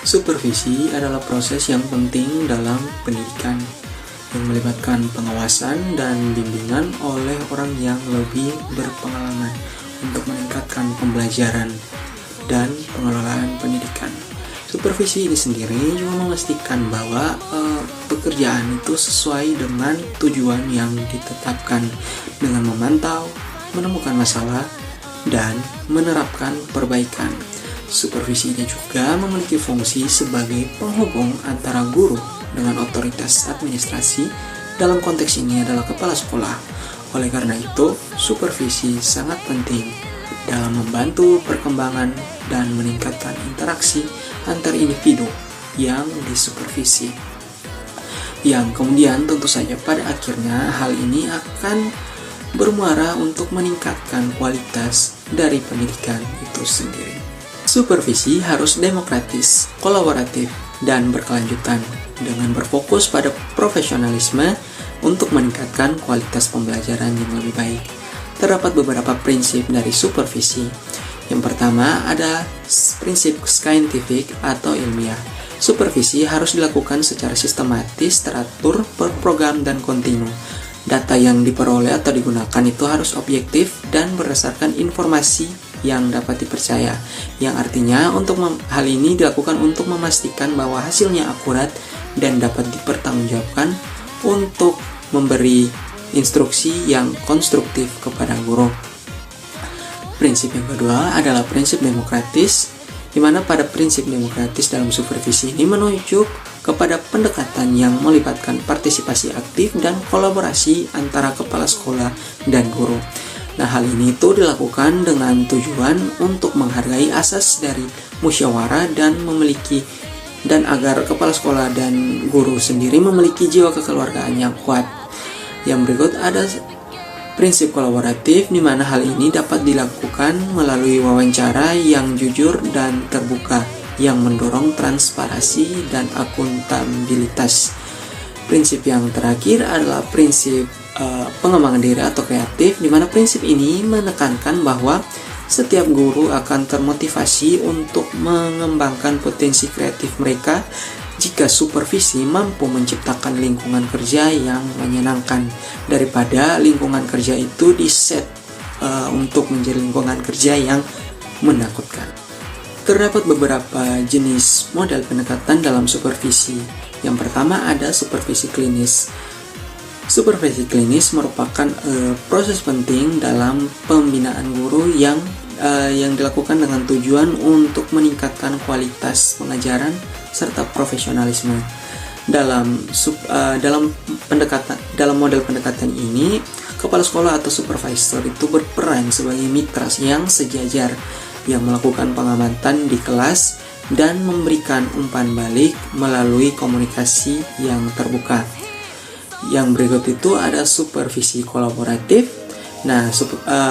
Supervisi adalah proses yang penting dalam pendidikan yang melibatkan pengawasan dan bimbingan oleh orang yang lebih berpengalaman untuk meningkatkan pembelajaran dan pengelolaan pendidikan. Supervisi ini sendiri juga memastikan bahwa pekerjaan itu sesuai dengan tujuan yang ditetapkan dengan memantau, menemukan masalah, dan menerapkan perbaikan. Supervisi ini juga memiliki fungsi sebagai penghubung antara guru dengan otoritas administrasi, dalam konteks ini adalah kepala sekolah. Oleh karena itu, supervisi sangat penting dalam membantu perkembangan dan meningkatkan interaksi antar individu yang disupervisi. Yang kemudian tentu saja pada akhirnya hal ini akan bermuara untuk meningkatkan kualitas dari pendidikan itu sendiri. Supervisi harus demokratis, kolaboratif, dan berkelanjutan dengan berfokus pada profesionalisme untuk meningkatkan kualitas pembelajaran yang lebih baik. Terdapat beberapa prinsip dari supervisi. Yang pertama ada prinsip saintifik atau ilmiah. Supervisi harus dilakukan secara sistematis, teratur, berprogram, dan kontinu. Data yang diperoleh atau digunakan itu harus objektif dan berdasarkan informasi yang dapat dipercaya, yang artinya hal ini dilakukan untuk memastikan bahwa hasilnya akurat dan dapat dipertanggungjawabkan untuk memberi instruksi yang konstruktif kepada guru. Prinsip yang kedua adalah prinsip demokratis, di mana pada prinsip demokratis dalam supervisi ini menunjuk kepada pendekatan yang melibatkan partisipasi aktif dan kolaborasi antara kepala sekolah dan guru. Nah, hal ini itu dilakukan dengan tujuan untuk menghargai asas dari musyawarah dan agar kepala sekolah dan guru sendiri memiliki jiwa kekeluargaan yang kuat. Yang berikut ada prinsip kolaboratif, di mana hal ini dapat dilakukan melalui wawancara yang jujur dan terbuka yang mendorong transparansi dan akuntabilitas. Prinsip yang terakhir adalah prinsip pengembangan diri atau kreatif, di mana prinsip ini menekankan bahwa setiap guru akan termotivasi untuk mengembangkan potensi kreatif mereka jika supervisi mampu menciptakan lingkungan kerja yang menyenangkan daripada lingkungan kerja itu diset untuk menjadi lingkungan kerja yang menakutkan. Terdapat beberapa jenis model pendekatan dalam supervisi. Yang pertama ada supervisi klinis. Supervisi klinis merupakan proses penting dalam pembinaan guru yang dilakukan dengan tujuan untuk meningkatkan kualitas pengajaran serta profesionalisme. Dalam model pendekatan ini, kepala sekolah atau supervisor itu berperan sebagai mitra yang sejajar yang melakukan pengamatan di kelas dan memberikan umpan balik melalui komunikasi yang terbuka. Yang berikut itu ada supervisi kolaboratif. Nah,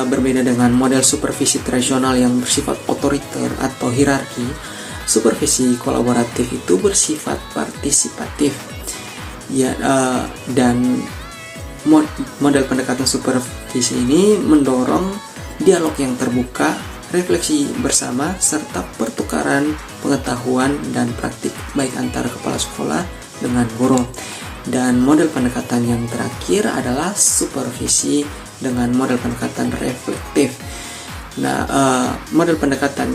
berbeda dengan model supervisi tradisional yang bersifat otoriter atau hierarki, supervisi kolaboratif itu bersifat partisipatif. Dan model pendekatan supervisi ini mendorong dialog yang terbuka, refleksi bersama, serta pertukaran pengetahuan dan praktik baik antara kepala sekolah dengan guru. Dan model pendekatan yang terakhir adalah supervisi dengan model pendekatan reflektif. Nah, model pendekatan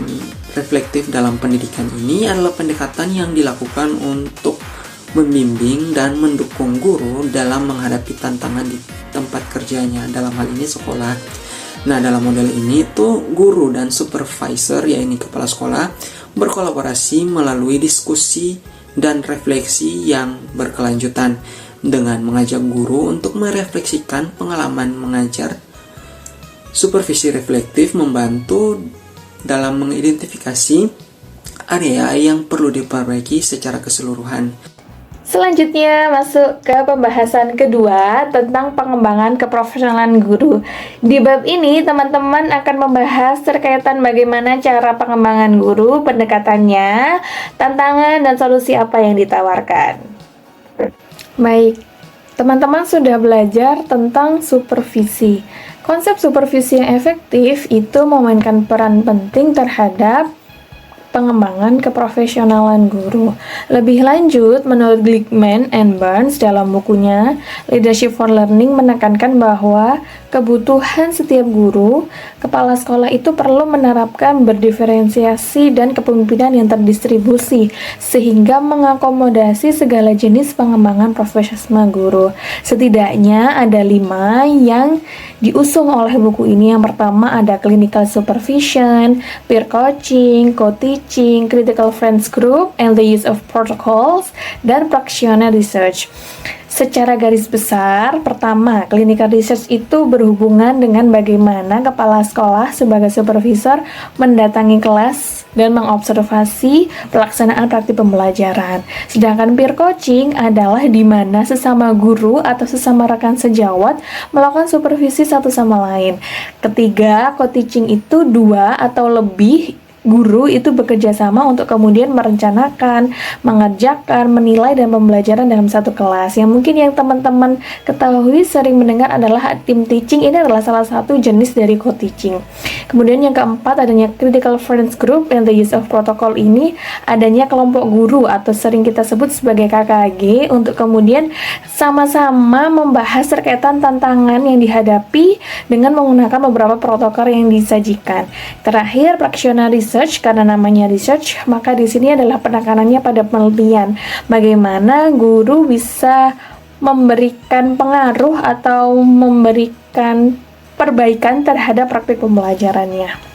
reflektif dalam pendidikan ini adalah pendekatan yang dilakukan untuk membimbing dan mendukung guru dalam menghadapi tantangan di tempat kerjanya, dalam hal ini sekolah. Nah, dalam model ini tuh guru dan supervisor, yaitu kepala sekolah, berkolaborasi melalui diskusi dan refleksi yang berkelanjutan dengan mengajak guru untuk merefleksikan pengalaman mengajar. Supervisi reflektif membantu dalam mengidentifikasi area yang perlu diperbaiki secara keseluruhan. Selanjutnya masuk ke pembahasan kedua tentang pengembangan keprofesionalan guru. Di bab ini teman-teman akan membahas terkaitan bagaimana cara pengembangan guru, pendekatannya, tantangan dan solusi apa yang ditawarkan. Baik, teman-teman sudah belajar tentang supervisi. Konsep supervisi yang efektif itu memainkan peran penting terhadap pengembangan keprofesionalan guru. Lebih lanjut, menurut Glickman and Burns dalam bukunya Leadership for Learning menekankan bahwa kebutuhan setiap guru, kepala sekolah itu perlu menerapkan berdiferensiasi dan kepemimpinan yang terdistribusi sehingga mengakomodasi segala jenis pengembangan profesionalisme guru. Setidaknya ada 5 yang diusung oleh buku ini. Yang pertama ada clinical supervision, peer coaching, co-teaching, critical friends group, and the use of protocols, dan practitioner research. Secara garis besar, pertama, clinical research itu berhubungan dengan bagaimana kepala sekolah sebagai supervisor mendatangi kelas dan mengobservasi pelaksanaan praktik pembelajaran. Sedangkan peer coaching adalah di mana sesama guru atau sesama rekan sejawat melakukan supervisi satu sama lain. Ketiga, co-teaching itu 2 atau lebih guru itu bekerja sama untuk kemudian merencanakan, mengerjakan, menilai, dan pembelajaran dalam satu kelas. Yang mungkin yang teman-teman ketahui sering mendengar adalah team teaching. Ini adalah salah satu jenis dari co-teaching. Kemudian yang keempat adanya critical friends group and the use of protocol. Ini adanya kelompok guru atau sering kita sebut sebagai KKG untuk kemudian sama-sama membahas terkaitan tantangan yang dihadapi dengan menggunakan beberapa protokol yang disajikan. Terakhir, practitioner research. Karena namanya research, maka di sini adalah penekanannya pada penelitian. Bagaimana guru bisa memberikan pengaruh atau memberikan perbaikan terhadap praktik pembelajarannya.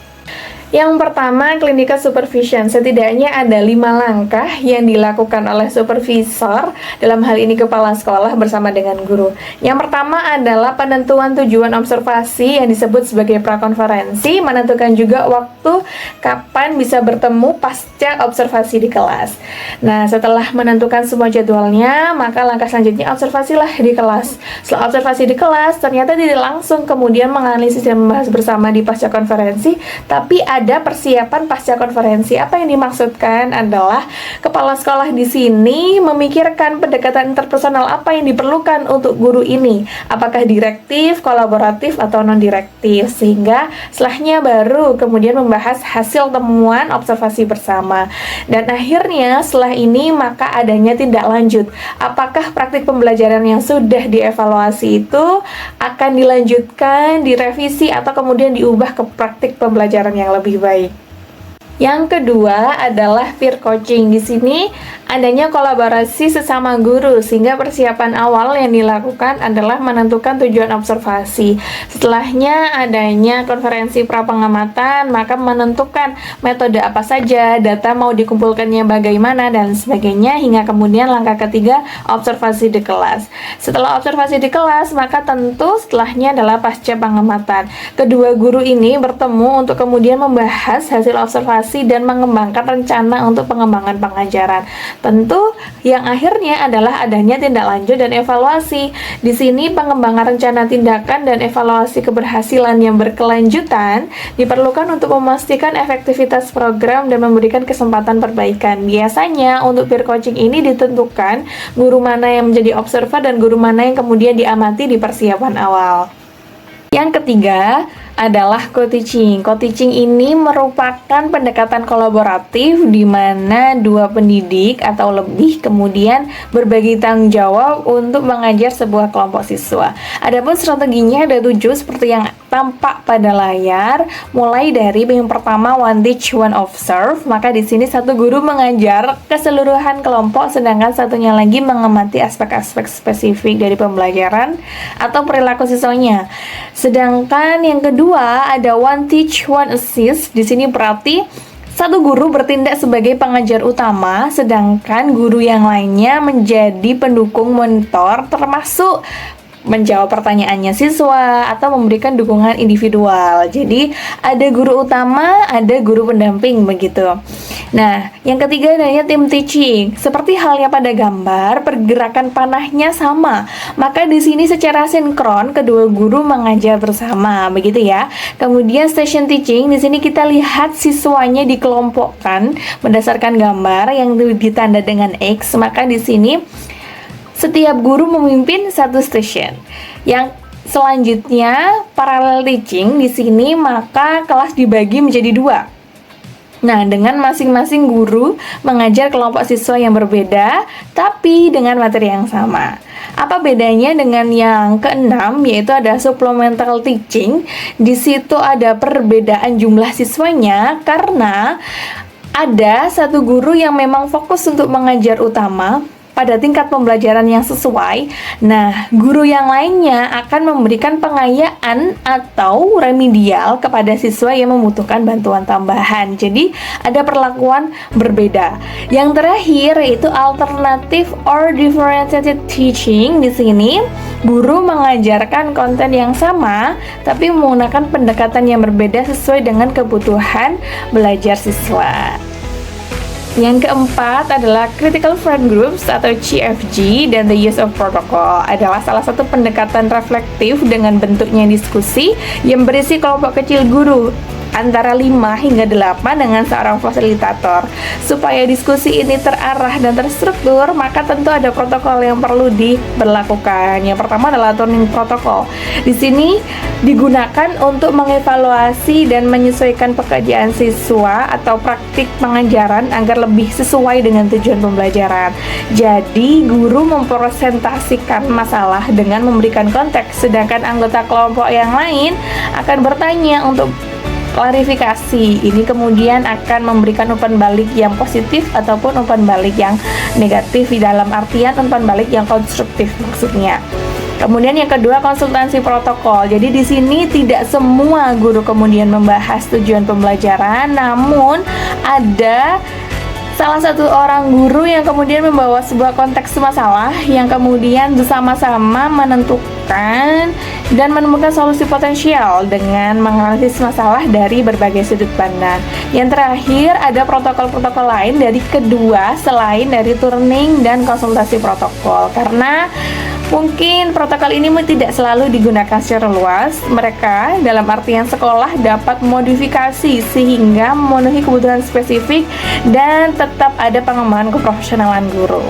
Yang pertama, clinical supervision. Setidaknya ada 5 langkah yang dilakukan oleh supervisor, dalam hal ini kepala sekolah bersama dengan guru. Yang pertama adalah penentuan tujuan observasi yang disebut sebagai prakonferensi, menentukan juga waktu kapan bisa bertemu pasca observasi di kelas. Nah, setelah menentukan semua jadwalnya, maka langkah selanjutnya observasilah di kelas. Setelah observasi di kelas, ternyata tidak langsung kemudian menganalisis dan membahas bersama di pasca konferensi, tapi ada persiapan pasca konferensi. Apa yang dimaksudkan adalah kepala sekolah di sini memikirkan pendekatan interpersonal apa yang diperlukan untuk guru ini. Apakah direktif, kolaboratif, atau non-direktif. Sehingga setelahnya baru kemudian membahas hasil temuan observasi bersama. Dan akhirnya setelah ini maka adanya tindak lanjut. Apakah praktik pembelajaran yang sudah dievaluasi itu akan dilanjutkan, direvisi, atau kemudian diubah ke praktik pembelajaran yang lebih baik. Yang kedua adalah peer coaching. Di sini adanya kolaborasi sesama guru sehingga persiapan awal yang dilakukan adalah menentukan tujuan observasi. Setelahnya adanya konferensi prapengamatan, maka menentukan metode apa saja, data mau dikumpulkannya bagaimana, dan sebagainya, hingga kemudian langkah ketiga observasi di kelas. Setelah observasi di kelas, maka tentu setelahnya adalah pasca pengamatan. Kedua guru ini bertemu untuk kemudian membahas hasil observasi dan mengembangkan rencana untuk pengembangan pengajaran. Tentu yang akhirnya adalah adanya tindak lanjut dan evaluasi. Di sini pengembangan rencana tindakan dan evaluasi keberhasilan yang berkelanjutan diperlukan untuk memastikan efektivitas program dan memberikan kesempatan perbaikan. Biasanya untuk peer coaching ini ditentukan guru mana yang menjadi observer dan guru mana yang kemudian diamati di persiapan awal. Yang ketiga adalah co-teaching. Co-teaching ini merupakan pendekatan kolaboratif di mana 2 pendidik atau lebih kemudian berbagi tanggung jawab untuk mengajar sebuah kelompok siswa. Adapun strateginya ada 7 seperti yang tampak pada layar. Mulai dari yang pertama one teach one observe, maka di sini satu guru mengajar keseluruhan kelompok sedangkan satunya lagi mengamati aspek-aspek spesifik dari pembelajaran atau perilaku siswanya. Sedangkan yang kedua ada one teach one assist. Di sini berarti satu guru bertindak sebagai pengajar utama, sedangkan guru yang lainnya menjadi pendukung monitor, termasuk menjawab pertanyaannya siswa atau memberikan dukungan individual. Jadi ada guru utama, ada guru pendamping begitu. Nah, yang ketiga adanya tim teaching. Seperti halnya pada gambar, pergerakan panahnya sama. Maka di sini secara sinkron kedua guru mengajar bersama, begitu ya. Kemudian station teaching, di sini kita lihat siswanya dikelompokkan berdasarkan gambar yang ditanda dengan X. Maka di sini setiap guru memimpin satu station. Yang selanjutnya parallel teaching, di sini maka kelas dibagi menjadi 2. Nah, dengan masing-masing guru mengajar kelompok siswa yang berbeda, tapi dengan materi yang sama. Apa bedanya dengan yang keenam, yaitu ada supplemental teaching. Di situ ada perbedaan jumlah siswanya karena ada satu guru yang memang fokus untuk mengajar utama pada tingkat pembelajaran yang sesuai. Nah, guru yang lainnya akan memberikan pengayaan atau remedial kepada siswa yang membutuhkan bantuan tambahan. Jadi, ada perlakuan berbeda. Yang terakhir yaitu alternative or differentiated teaching. Di sini, guru mengajarkan konten yang sama tapi menggunakan pendekatan yang berbeda sesuai dengan kebutuhan belajar siswa. Yang keempat adalah Critical Friend Groups atau CFG, dan the use of protocol adalah salah satu pendekatan reflektif dengan bentuknya diskusi yang berisi kelompok kecil guru antara 5 hingga 8 dengan seorang fasilitator. Supaya diskusi ini terarah dan terstruktur, maka tentu ada protokol yang perlu diberlakukan. Yang pertama adalah turning protokol. Di sini digunakan untuk mengevaluasi dan menyesuaikan pekerjaan siswa atau praktik pengajaran agar lebih sesuai dengan tujuan pembelajaran. Jadi, guru mempresentasikan masalah dengan memberikan konteks, sedangkan anggota kelompok yang lain akan bertanya untuk klarifikasi. Ini kemudian akan memberikan umpan balik yang positif ataupun umpan balik yang negatif, di dalam artian umpan balik yang konstruktif maksudnya. Kemudian yang kedua, konsultasi protokol. Jadi di sini tidak semua guru kemudian membahas tujuan pembelajaran, namun ada salah satu orang guru yang kemudian membawa sebuah konteks masalah yang kemudian bersama-sama menentukan dan menemukan solusi potensial dengan menganalisis masalah dari berbagai sudut pandang. Yang terakhir, ada protokol-protokol lain dari kedua selain dari turning dan konsultasi protokol, karena mungkin protokol ini tidak selalu digunakan secara luas. Mereka dalam artian sekolah dapat modifikasi sehingga memenuhi kebutuhan spesifik dan tetap ada pengembangan keprofesionalan guru.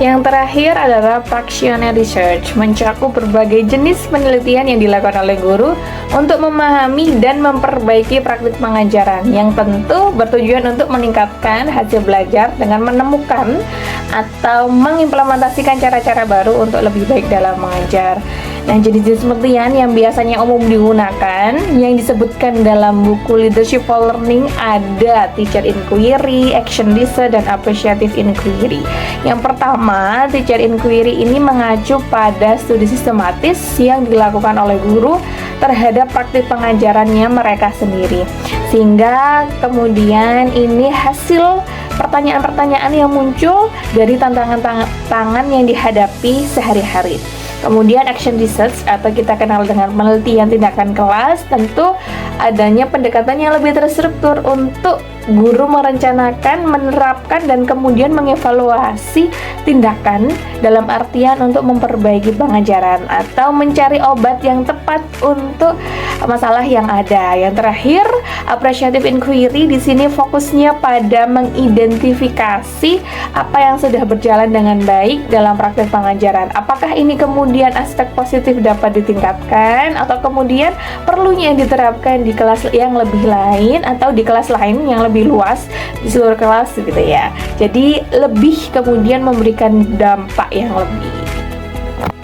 Yang terakhir adalah practitioner research, mencakup berbagai jenis penelitian yang dilakukan oleh guru untuk memahami dan memperbaiki praktik pengajaran yang tentu bertujuan untuk meningkatkan hasil belajar dengan menemukan atau mengimplementasikan cara-cara baru untuk lebih baik dalam mengajar. Nah, jenis-jenis penelitian yang biasanya umum digunakan yang disebutkan dalam buku Leadership for Learning ada teacher inquiry, action research, dan appreciative inquiry. Yang pertama, teacher inquiry ini mengacu pada studi sistematis yang dilakukan oleh guru terhadap praktik pengajarannya mereka sendiri, sehingga kemudian ini hasil pertanyaan-pertanyaan yang muncul dari tantangan yang dihadapi sehari-hari. Kemudian action research atau kita kenal dengan penelitian tindakan kelas, tentu adanya pendekatan yang lebih terstruktur untuk guru merencanakan, menerapkan, dan kemudian mengevaluasi tindakan dalam artian untuk memperbaiki pengajaran atau mencari obat yang tepat untuk masalah yang ada. Yang terakhir, appreciative inquiry di sini fokusnya pada mengidentifikasi apa yang sudah berjalan dengan baik dalam praktek pengajaran. Apakah ini kemudian aspek positif dapat ditingkatkan atau kemudian perlunya diterapkan di kelas yang lebih lain atau di kelas lain yang lebih luas di seluruh kelas gitu ya. Jadi lebih kemudian memberikan dampak yang lebih.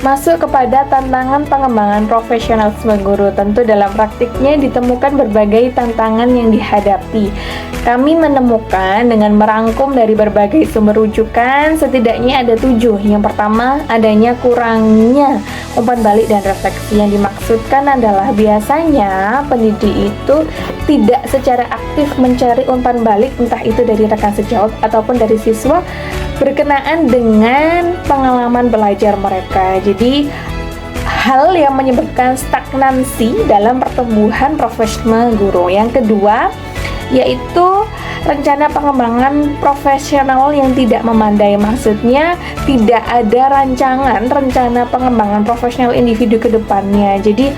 Masuk kepada tantangan pengembangan profesionalisme guru. Tentu dalam praktiknya ditemukan berbagai tantangan yang dihadapi. Kami menemukan dengan merangkum dari berbagai sumber rujukan setidaknya ada 7. Yang pertama, adanya kurangnya umpan balik dan refleksi. Yang dimaksudkan adalah biasanya pendidik itu tidak secara aktif mencari umpan balik, entah itu dari rekan sejawat ataupun dari siswa berkenaan dengan pengalaman belajar mereka. Jadi hal yang menyebabkan stagnansi dalam pertumbuhan profesional guru. Yang kedua yaitu rencana pengembangan profesional yang tidak memadai. Maksudnya tidak ada rencana pengembangan profesional individu ke depannya. Jadi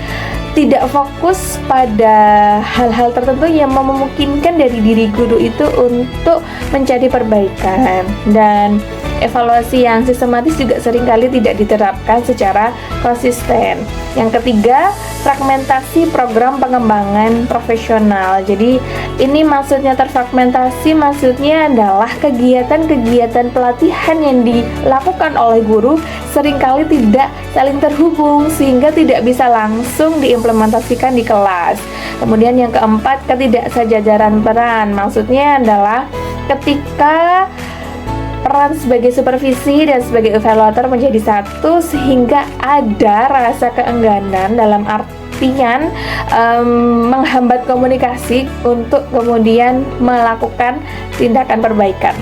tidak fokus pada hal-hal tertentu yang memungkinkan dari diri guru itu untuk mencari perbaikan. Dan Evaluasi yang sistematis juga seringkali tidak diterapkan secara konsisten. Yang ketiga, fragmentasi program pengembangan profesional. Jadi ini maksudnya terfragmentasi, maksudnya adalah kegiatan-kegiatan pelatihan yang dilakukan oleh guru seringkali tidak saling terhubung sehingga tidak bisa langsung diimplementasikan di kelas. Kemudian yang keempat, ketidaksejajaran peran. Maksudnya adalah ketika peran sebagai supervisi dan sebagai evaluator menjadi satu sehingga ada rasa keengganan dalam artian menghambat komunikasi untuk kemudian melakukan tindakan perbaikan.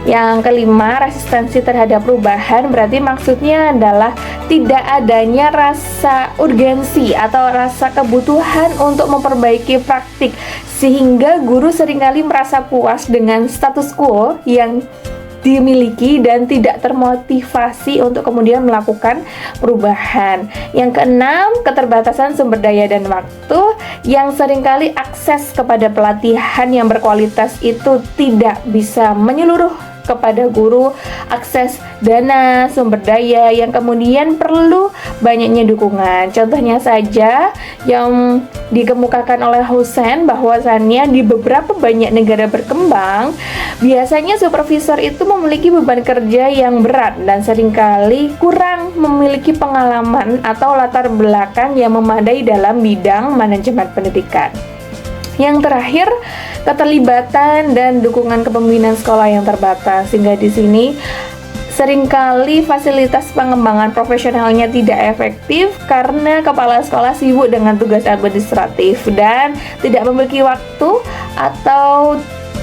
Yang kelima, resistensi terhadap perubahan, berarti maksudnya adalah tidak adanya rasa urgensi atau rasa kebutuhan untuk memperbaiki praktik sehingga guru seringkali merasa puas dengan status quo yang dimiliki dan tidak termotivasi untuk kemudian melakukan perubahan. Yang keenam, keterbatasan sumber daya dan waktu, yang seringkali akses kepada pelatihan yang berkualitas itu tidak bisa menyeluruh kepada guru, akses dana, sumber daya yang kemudian perlu banyaknya dukungan. Contohnya saja yang dikemukakan oleh Hussein bahwasannya di beberapa banyak negara berkembang, biasanya supervisor itu memiliki beban kerja yang berat dan seringkali kurang memiliki pengalaman atau latar belakang yang memadai dalam bidang manajemen pendidikan. Yang terakhir, keterlibatan dan dukungan kepemimpinan sekolah yang terbatas, sehingga di sini seringkali fasilitas pengembangan profesionalnya tidak efektif karena kepala sekolah sibuk dengan tugas administratif dan tidak memiliki waktu atau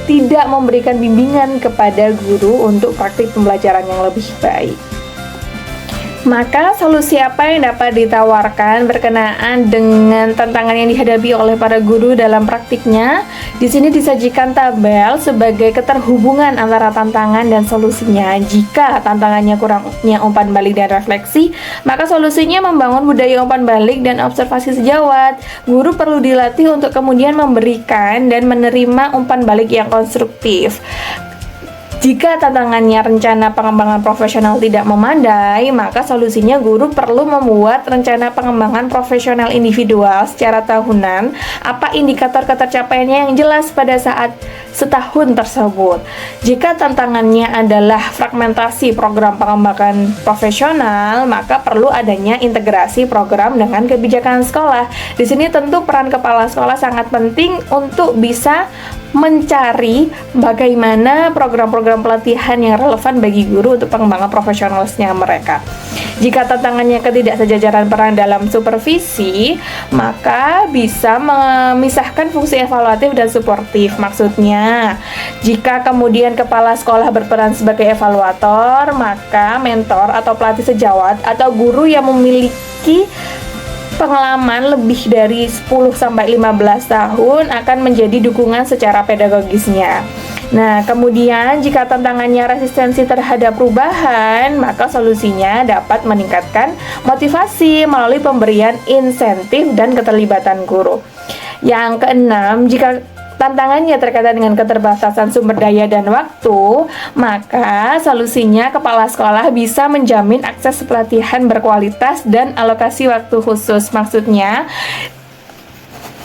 tidak memberikan bimbingan kepada guru untuk praktik pembelajaran yang lebih baik. Maka solusi apa yang dapat ditawarkan berkenaan dengan tantangan yang dihadapi oleh para guru dalam praktiknya? Di sini disajikan tabel sebagai keterhubungan antara tantangan dan solusinya. Jika tantangannya kurangnya umpan balik dan refleksi, maka solusinya membangun budaya umpan balik dan observasi sejawat. Guru perlu dilatih untuk kemudian memberikan dan menerima umpan balik yang konstruktif. Jika tantangannya rencana pengembangan profesional tidak memadai, maka solusinya guru perlu membuat rencana pengembangan profesional individual secara tahunan. Apa indikator ketercapaiannya yang jelas pada saat setahun tersebut. Jika tantangannya adalah fragmentasi program pengembangan profesional, maka perlu adanya integrasi program dengan kebijakan sekolah. Di sini tentu peran kepala sekolah sangat penting untuk bisa mencari bagaimana program-program pelatihan yang relevan bagi guru untuk pengembangan profesionalisnya mereka. Jika tantangannya ketidaksejajaran peran dalam supervisi, maka bisa memisahkan fungsi evaluatif dan suportif. Maksudnya, jika kemudian kepala sekolah berperan sebagai evaluator, maka mentor atau pelatih sejawat atau guru yang memiliki pengalaman lebih dari 10-15 tahun akan menjadi dukungan secara pedagogisnya. Nah, kemudian jika tantangannya resistensi terhadap perubahan, maka solusinya dapat meningkatkan motivasi melalui pemberian insentif dan keterlibatan guru. Yang keenam, jika tantangannya terkait dengan keterbatasan sumber daya dan waktu, maka solusinya kepala sekolah bisa menjamin akses pelatihan berkualitas dan alokasi waktu khusus. Maksudnya,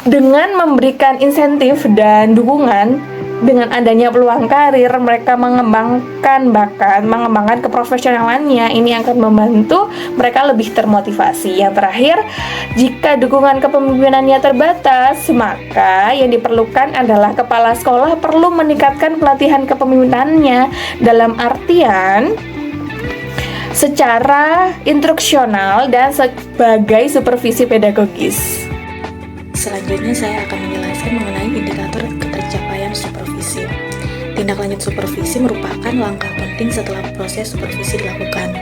dengan memberikan insentif dan dukungan, dengan adanya peluang karir, mereka mengembangkan bakat, mengembangkan keprofesionalannya. Ini akan membantu mereka lebih termotivasi. Yang terakhir, jika dukungan kepemimpinannya terbatas, maka yang diperlukan adalah kepala sekolah perlu meningkatkan pelatihan kepemimpinannya dalam artian secara instruksional dan sebagai supervisi pedagogis. Selanjutnya saya akan menjelaskan mengenai indikator ketercapaian supervisi. Tindak lanjut supervisi merupakan langkah penting setelah proses supervisi dilakukan.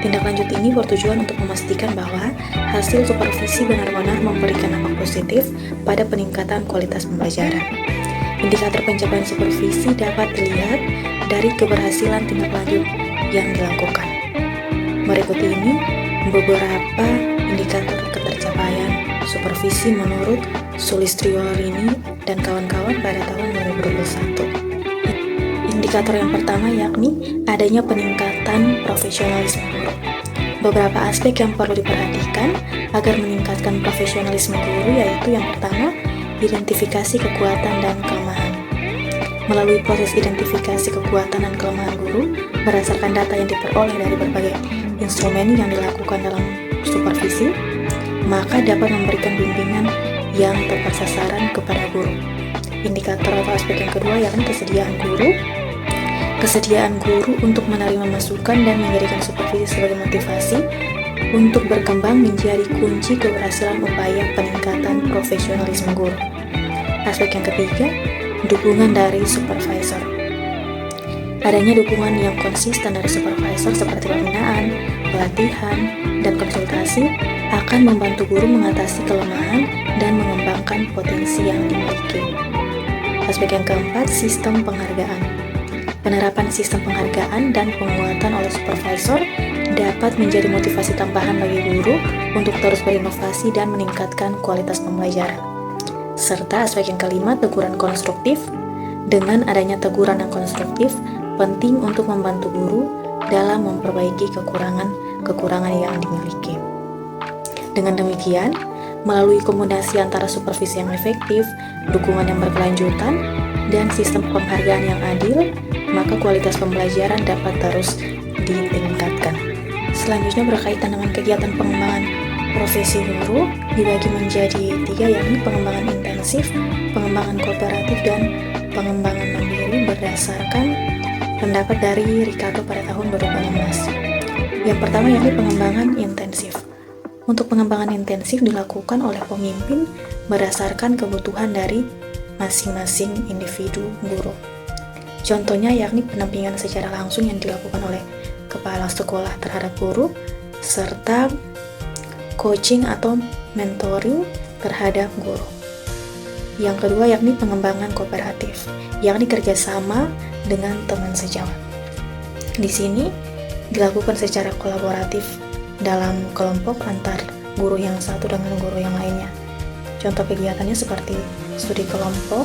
Tindak lanjut ini bertujuan untuk memastikan bahwa hasil supervisi benar-benar memberikan dampak positif pada peningkatan kualitas pembelajaran. Indikator pencapaian supervisi dapat dilihat dari keberhasilan tindak lanjut yang dilakukan. Berikut ini beberapa indikator ketercapaian supervisi menurut Sulistriorini dan kawan-kawan pada tahun 2021. Indikator yang pertama yakni adanya peningkatan profesionalisme guru. Beberapa aspek yang perlu diperhatikan agar meningkatkan profesionalisme guru yaitu yang pertama, identifikasi kekuatan dan kelemahan. Melalui proses identifikasi kekuatan dan kelemahan guru berdasarkan data yang diperoleh dari berbagai instrumen yang dilakukan dalam supervisi, maka dapat memberikan bimbingan yang tepat sasaran kepada guru. Indikator atau aspek yang kedua yakni kesediaan guru. Kesediaan guru untuk menerima masukan dan menjadikan supervisi sebagai motivasi untuk berkembang menjadi kunci keberhasilan upaya peningkatan profesionalisme guru. Aspek yang ketiga, dukungan dari supervisor. Adanya dukungan yang konsisten dari supervisor seperti pembinaan, pelatihan, dan konsultasi akan membantu guru mengatasi kelemahan dan mengembangkan potensi yang dimiliki. Aspek yang keempat, sistem penghargaan. Penerapan sistem penghargaan dan penguatan oleh supervisor dapat menjadi motivasi tambahan bagi guru untuk terus berinovasi dan meningkatkan kualitas pembelajaran. Serta aspek yang kelima, teguran konstruktif. Dengan adanya teguran yang konstruktif, penting untuk membantu guru dalam memperbaiki kekurangan yang dimiliki. Dengan demikian, melalui kombinasi antara supervisi yang efektif, dukungan yang berkelanjutan, dan sistem penghargaan yang adil, maka kualitas pembelajaran dapat terus ditingkatkan. Selanjutnya berkaitan dengan kegiatan pengembangan profesi guru dibagi menjadi 3 yakni pengembangan intensif, pengembangan kooperatif, dan pengembangan mandiri berdasarkan pendapat dari Ricardo pada tahun 2016. Yang pertama yakni pengembangan intensif. Untuk pengembangan intensif dilakukan oleh pemimpin berdasarkan kebutuhan dari masing-masing individu guru. Contohnya yakni pendampingan secara langsung yang dilakukan oleh kepala sekolah terhadap guru, serta coaching atau mentoring terhadap guru. Yang kedua yakni pengembangan kooperatif, yakni kerjasama dengan teman sejawat. Di sini dilakukan secara kolaboratif dalam kelompok antar guru yang satu dengan guru yang lainnya. Contoh kegiatannya seperti studi kelompok,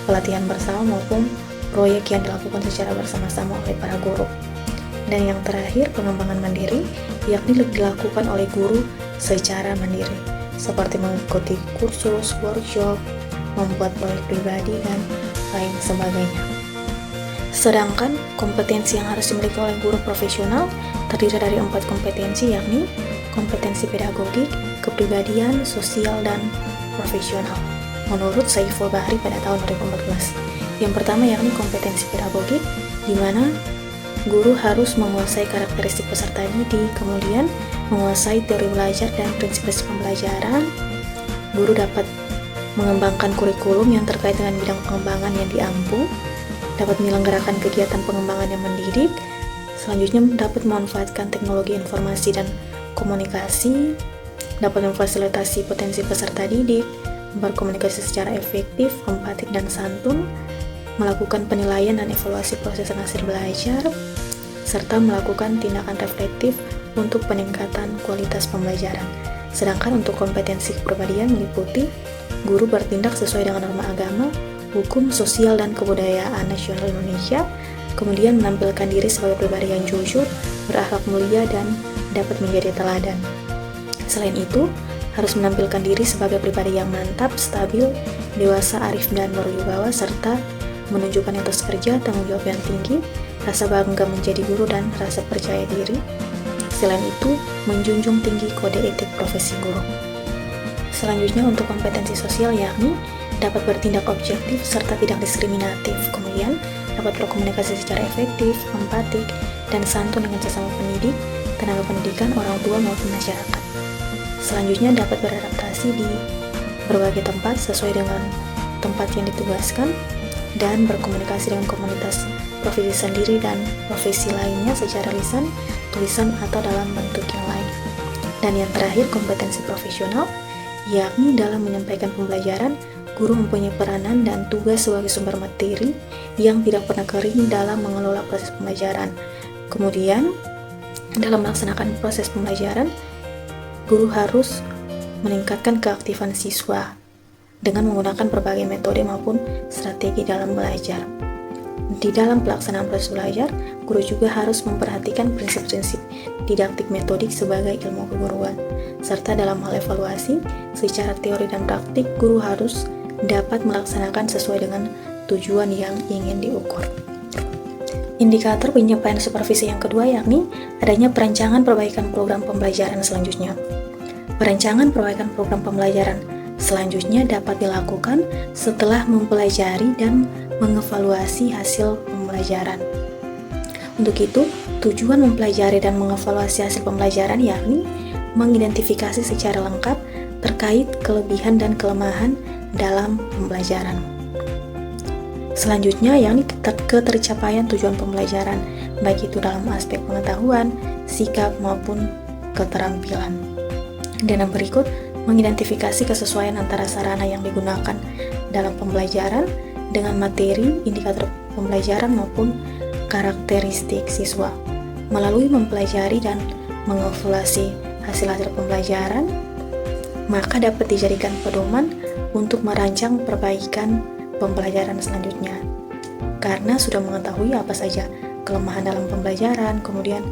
pelatihan bersama maupun proyek yang dilakukan secara bersama-sama oleh para guru. Dan yang terakhir, pengembangan mandiri, yakni dilakukan oleh guru secara mandiri, seperti mengikuti kursus, workshop, membuat proyek pribadi, dan lain sebagainya. Sedangkan kompetensi yang harus dimiliki oleh guru profesional terdiri dari 4 kompetensi, yakni kompetensi pedagogik, kepribadian, sosial, dan profesional, menurut Saiful Bahri pada tahun 2014. Yang pertama yakni kompetensi pedagogik, di mana guru harus menguasai karakteristik peserta didik, kemudian menguasai teori belajar dan prinsip-prinsip pembelajaran. Guru dapat mengembangkan kurikulum yang terkait dengan bidang pengembangan yang diampu, dapat menyelenggarakan kegiatan pengembangan yang mendidik, selanjutnya dapat memanfaatkan teknologi informasi dan komunikasi, dapat memfasilitasi potensi peserta didik, berkomunikasi secara efektif, empatik, dan santun, melakukan penilaian dan evaluasi proses hasil belajar, serta melakukan tindakan reflektif untuk peningkatan kualitas pembelajaran. Sedangkan untuk kompetensi kepribadian meliputi guru bertindak sesuai dengan norma agama, hukum, sosial, dan kebudayaan nasional Indonesia, kemudian menampilkan diri sebagai pribadi yang jujur, berakhlak mulia, dan dapat menjadi teladan. Selain itu, harus menampilkan diri sebagai pribadi yang mantap, stabil, dewasa, arif, dan berwibawa, serta menunjukkan etos kerja, tanggung jawab yang tinggi, rasa bangga menjadi guru, dan rasa percaya diri. Selain itu, menjunjung tinggi kode etik profesi guru. Selanjutnya untuk kompetensi sosial yakni dapat bertindak objektif serta tidak diskriminatif, kemudian dapat berkomunikasi secara efektif, empatik, dan santun dengan sesama pendidik, tenaga pendidikan, orang tua maupun masyarakat. Selanjutnya dapat beradaptasi di berbagai tempat sesuai dengan tempat yang ditugaskan, dan berkomunikasi dengan komunitas profesi sendiri dan profesi lainnya secara lisan, tulisan, atau dalam bentuk yang lain. Dan yang terakhir, kompetensi profesional, yakni dalam menyampaikan pembelajaran, guru mempunyai peranan dan tugas sebagai sumber materi yang tidak pernah kering dalam mengelola proses pembelajaran. Kemudian, dalam melaksanakan proses pembelajaran, guru harus meningkatkan keaktifan siswa dengan menggunakan berbagai metode maupun strategi dalam belajar. Di dalam pelaksanaan proses belajar, guru juga harus memperhatikan prinsip-prinsip didaktik metodik sebagai ilmu keguruan. Serta dalam hal evaluasi, secara teori dan praktik, guru harus dapat melaksanakan sesuai dengan tujuan yang ingin diukur. Indikator pencapaian supervisi yang kedua yakni adanya perencanaan perbaikan program pembelajaran selanjutnya. Perencanaan perbaikan program pembelajaran selanjutnya dapat dilakukan setelah mempelajari dan mengevaluasi hasil pembelajaran. Untuk itu, tujuan mempelajari dan mengevaluasi hasil pembelajaran yakni mengidentifikasi secara lengkap terkait kelebihan dan kelemahan dalam pembelajaran. Selanjutnya yakni ketercapaian tujuan pembelajaran, baik itu dalam aspek pengetahuan, sikap maupun keterampilan. Dan yang berikut, mengidentifikasi kesesuaian antara sarana yang digunakan dalam pembelajaran dengan materi, indikator pembelajaran maupun karakteristik siswa. Melalui mempelajari dan mengevaluasi hasil-hasil pembelajaran, maka dapat dijadikan pedoman untuk merancang perbaikan pembelajaran selanjutnya. Karena sudah mengetahui apa saja kelemahan dalam pembelajaran, kemudian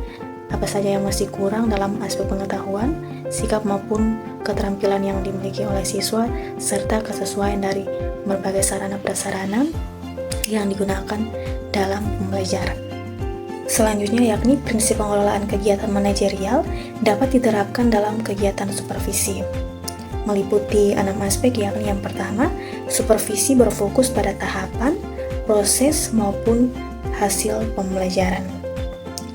apa saja yang masih kurang dalam aspek pengetahuan, sikap maupun keterampilan yang dimiliki oleh siswa, serta kesesuaian dari berbagai sarana prasarana yang digunakan dalam pembelajaran. Selanjutnya yakni prinsip pengelolaan kegiatan manajerial dapat diterapkan dalam kegiatan supervisi. Meliputi 6 aspek, yakni yang pertama, supervisi berfokus pada tahapan, proses maupun hasil pembelajaran.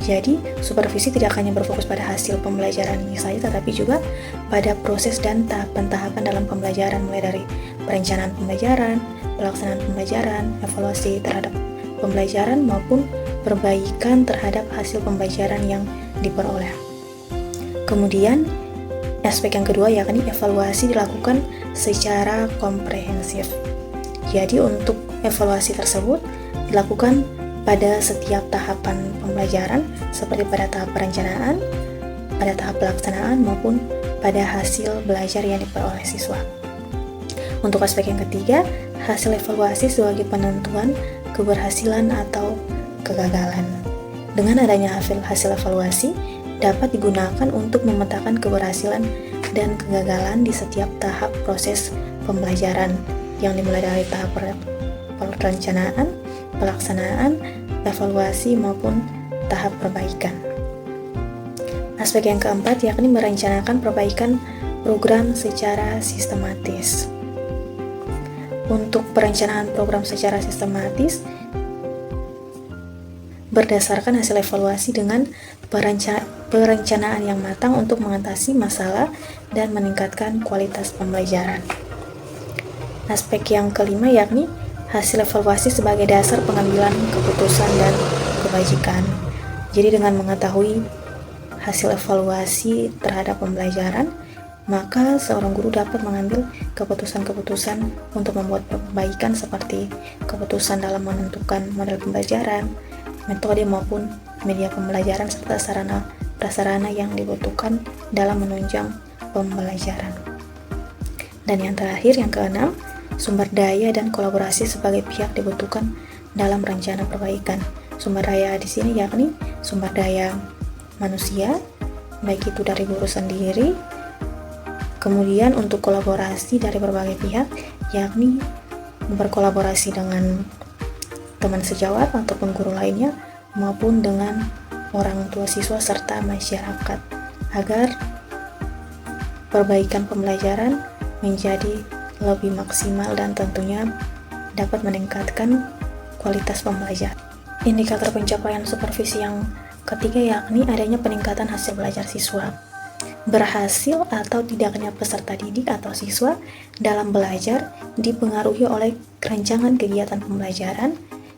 Jadi, supervisi tidak hanya berfokus pada hasil pembelajaran ini saja, tetapi juga pada proses dan tahapan-tahapan dalam pembelajaran, mulai dari perencanaan pembelajaran, pelaksanaan pembelajaran, evaluasi terhadap pembelajaran, maupun perbaikan terhadap hasil pembelajaran yang diperoleh. Kemudian, aspek yang kedua yakni evaluasi dilakukan secara komprehensif. Jadi, untuk evaluasi tersebut dilakukan pada setiap tahapan pembelajaran, seperti pada tahap perencanaan, pada tahap pelaksanaan, maupun pada hasil belajar yang diperoleh siswa. Untuk aspek yang ketiga, hasil evaluasi sebagai penentuan keberhasilan atau kegagalan. Dengan adanya hasil evaluasi, dapat digunakan untuk memetakan keberhasilan dan kegagalan di setiap tahap proses pembelajaran, yang dimulai dari tahap perencanaan, pelaksanaan, evaluasi maupun tahap perbaikan. Aspek yang keempat yakni merencanakan perbaikan program secara sistematis. Untuk perencanaan program secara sistematis berdasarkan hasil evaluasi dengan perencanaan yang matang untuk mengatasi masalah dan meningkatkan kualitas pembelajaran. Aspek yang kelima yakni hasil evaluasi sebagai dasar pengambilan keputusan dan kebajikan. Jadi dengan mengetahui hasil evaluasi terhadap pembelajaran, maka seorang guru dapat mengambil keputusan-keputusan untuk membuat perbaikan, seperti keputusan dalam menentukan model pembelajaran, metode maupun media pembelajaran, serta sarana-prasarana yang dibutuhkan dalam menunjang pembelajaran. Dan yang terakhir, yang keenam, sumber daya dan kolaborasi sebagai pihak dibutuhkan dalam rencana perbaikan. Sumber daya di sini yakni sumber daya manusia, baik itu dari guru sendiri. Kemudian untuk kolaborasi dari berbagai pihak, yakni berkolaborasi dengan teman sejawat ataupun guru lainnya, maupun dengan orang tua siswa serta masyarakat, agar perbaikan pembelajaran menjadi lebih maksimal dan tentunya dapat meningkatkan kualitas pembelajaran. Indikator pencapaian supervisi yang ketiga yakni adanya peningkatan hasil belajar siswa. Berhasil atau tidaknya peserta didik atau siswa dalam belajar dipengaruhi oleh rancangan kegiatan pembelajaran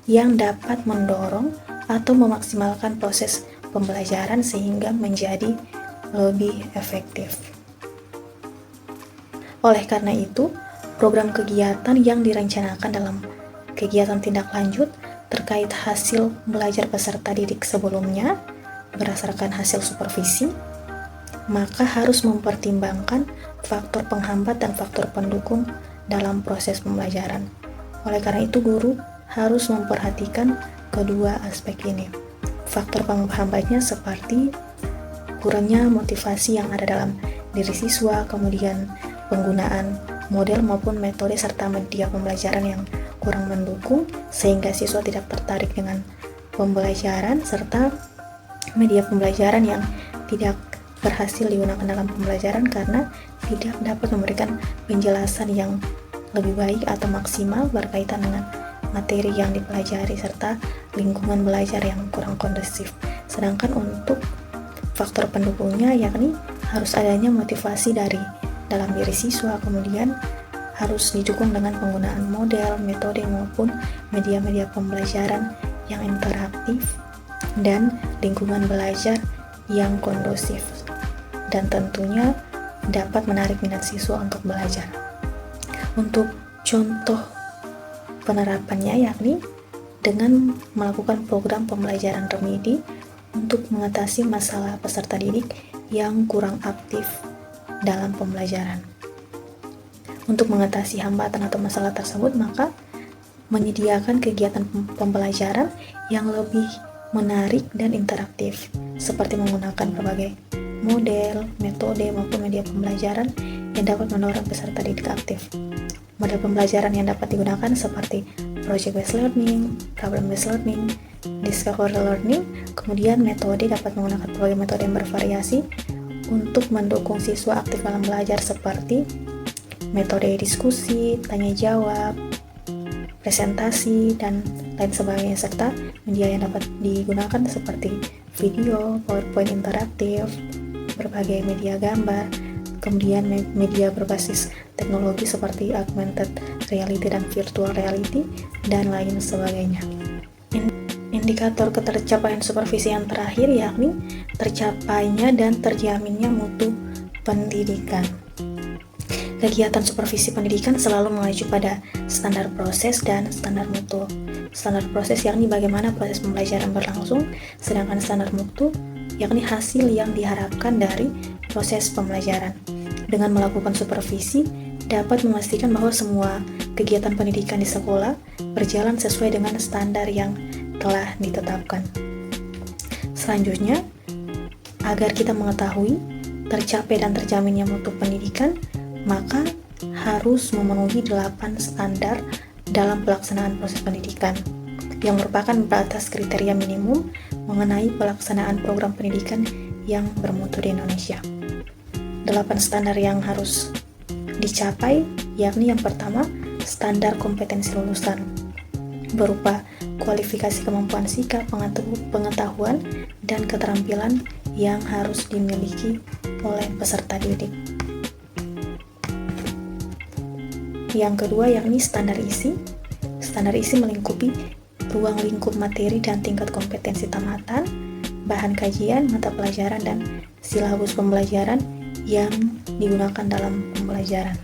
yang dapat mendorong atau memaksimalkan proses pembelajaran sehingga menjadi lebih efektif. Oleh karena itu, program kegiatan yang direncanakan dalam kegiatan tindak lanjut terkait hasil belajar peserta didik sebelumnya berdasarkan hasil supervisi, maka harus mempertimbangkan faktor penghambat dan faktor pendukung dalam proses pembelajaran. Oleh karena itu, guru harus memperhatikan kedua aspek ini. Faktor penghambatnya seperti kurangnya motivasi yang ada dalam diri siswa, kemudian penggunaan model maupun metode serta media pembelajaran yang kurang mendukung sehingga siswa tidak tertarik dengan pembelajaran, serta media pembelajaran yang tidak berhasil digunakan dalam pembelajaran karena tidak dapat memberikan penjelasan yang lebih baik atau maksimal berkaitan dengan materi yang dipelajari serta lingkungan belajar yang kurang kondusif. Sedangkan untuk faktor pendukungnya yakni harus adanya motivasi dari dalam diri siswa, kemudian harus didukung dengan penggunaan model, metode maupun media-media pembelajaran yang interaktif dan lingkungan belajar yang kondusif, dan tentunya dapat menarik minat siswa untuk belajar. Untuk contoh penerapannya yakni dengan melakukan program pembelajaran remedi untuk mengatasi masalah peserta didik yang kurang aktif dalam pembelajaran. Untuk mengatasi hambatan atau masalah tersebut, maka menyediakan kegiatan pembelajaran yang lebih menarik dan interaktif, seperti menggunakan berbagai model, metode, maupun media pembelajaran yang dapat mendorong peserta didik aktif. Model pembelajaran yang dapat digunakan seperti project-based learning, problem-based learning, discovery learning, kemudian metode dapat menggunakan berbagai metode yang bervariasi untuk mendukung siswa aktif dalam belajar seperti metode diskusi, tanya jawab, presentasi, dan lain sebagainya, serta media yang dapat digunakan seperti video, PowerPoint interaktif, berbagai media gambar, kemudian media berbasis teknologi seperti augmented reality dan virtual reality, dan lain sebagainya. Indikator ketercapaian supervisi yang terakhir yakni tercapainya dan terjaminnya mutu pendidikan. Kegiatan supervisi pendidikan selalu mengacu pada standar proses dan standar mutu. Standar proses yakni bagaimana proses pembelajaran berlangsung, sedangkan standar mutu yakni hasil yang diharapkan dari proses pembelajaran. Dengan melakukan supervisi, dapat memastikan bahwa semua kegiatan pendidikan di sekolah berjalan sesuai dengan standar yang telah ditetapkan. Selanjutnya, agar kita mengetahui tercapai dan terjaminnya mutu pendidikan, maka harus memenuhi 8 standar dalam pelaksanaan proses pendidikan yang merupakan batas kriteria minimum mengenai pelaksanaan program pendidikan yang bermutu di Indonesia. 8 standar yang harus dicapai yakni yang pertama, standar kompetensi lulusan berupa kualifikasi kemampuan sikap, pengetahuan, dan keterampilan yang harus dimiliki oleh peserta didik. Yang kedua yakni standar isi. Standar isi melingkupi ruang lingkup materi dan tingkat kompetensi tamatan, bahan kajian, mata pelajaran, dan silabus pembelajaran yang digunakan dalam pembelajaran.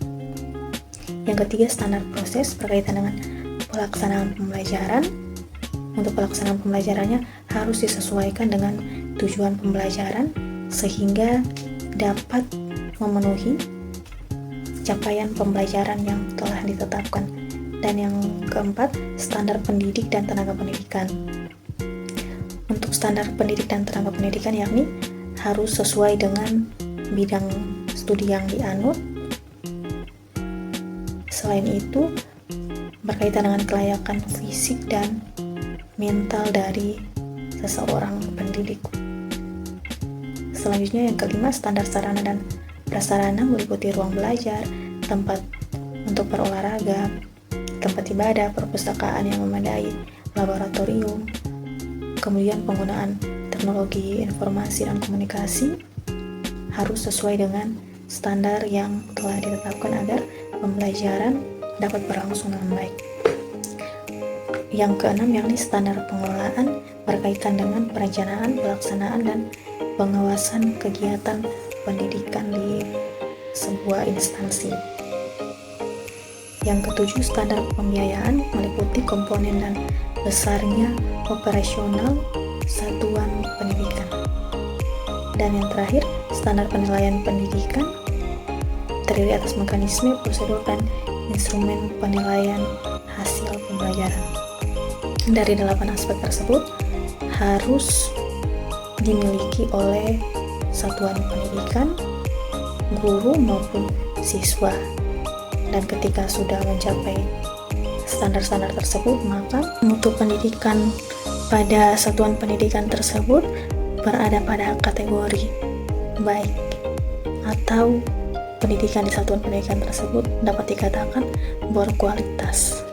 Yang ketiga, standar proses berkaitan dengan pelaksanaan pembelajaran. Untuk pelaksanaan pembelajarannya harus disesuaikan dengan tujuan pembelajaran sehingga dapat memenuhi capaian pembelajaran yang telah ditetapkan. Dan yang keempat, standar pendidik dan tenaga pendidikan. Untuk standar pendidik dan tenaga pendidikan yakni harus sesuai dengan bidang studi yang dianut. Selain itu, berkaitan dengan kelayakan fisik dan mental dari seseorang pendidik. Selanjutnya yang kelima, standar sarana dan prasarana meliputi ruang belajar, tempat untuk berolahraga, tempat ibadah, perpustakaan yang memadai, laboratorium, kemudian penggunaan teknologi informasi dan komunikasi harus sesuai dengan standar yang telah ditetapkan agar pembelajaran dapat berlangsung dengan baik. Yang keenam yakni standar pengelolaan berkaitan dengan perencanaan, pelaksanaan, dan pengawasan kegiatan pendidikan di sebuah instansi. Yang ketujuh, standar pembiayaan meliputi komponen dan besarnya operasional satuan pendidikan. Dan yang terakhir, standar penilaian pendidikan terdiri atas mekanisme, prosedur, dan instrumen penilaian hasil pembelajaran. Dari 8 aspek tersebut harus dimiliki oleh satuan pendidikan, guru maupun siswa. Dan ketika sudah mencapai standar-standar tersebut, maka mutu pendidikan pada satuan pendidikan tersebut berada pada kategori baik, atau pendidikan di satuan pendidikan tersebut dapat dikatakan berkualitas.